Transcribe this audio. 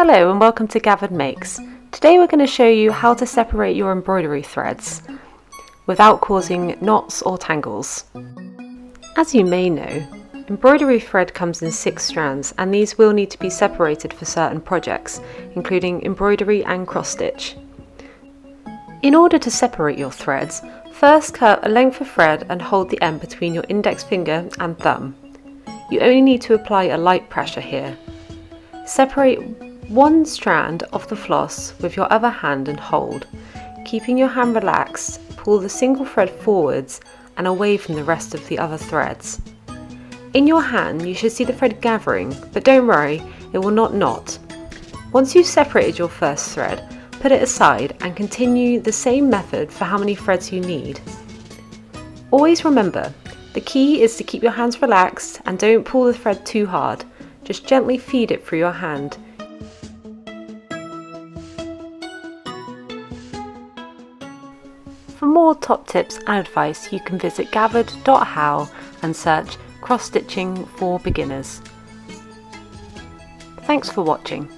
Hello and welcome to Gathered Makes. Today we're going to show you how to separate your embroidery threads without causing knots or tangles. As you may know, embroidery thread comes in 6 strands and these will need to be separated for certain projects, including embroidery and cross stitch. In order to separate your threads, first cut a length of thread and hold the end between your index finger and thumb. You only need to apply a light pressure here. Separate one strand of the floss with your other hand and hold. Keeping your hand relaxed, pull the single thread forwards and away from the rest of the other threads. In your hand you should see the thread gathering, but don't worry, it will not knot. Once you've separated your first thread, put it aside and continue the same method for how many threads you need. Always remember, the key is to keep your hands relaxed and don't pull the thread too hard, just gently feed it through your hand. For more top tips and advice, you can visit gathered.how and search cross stitching for beginners. Thanks for watching.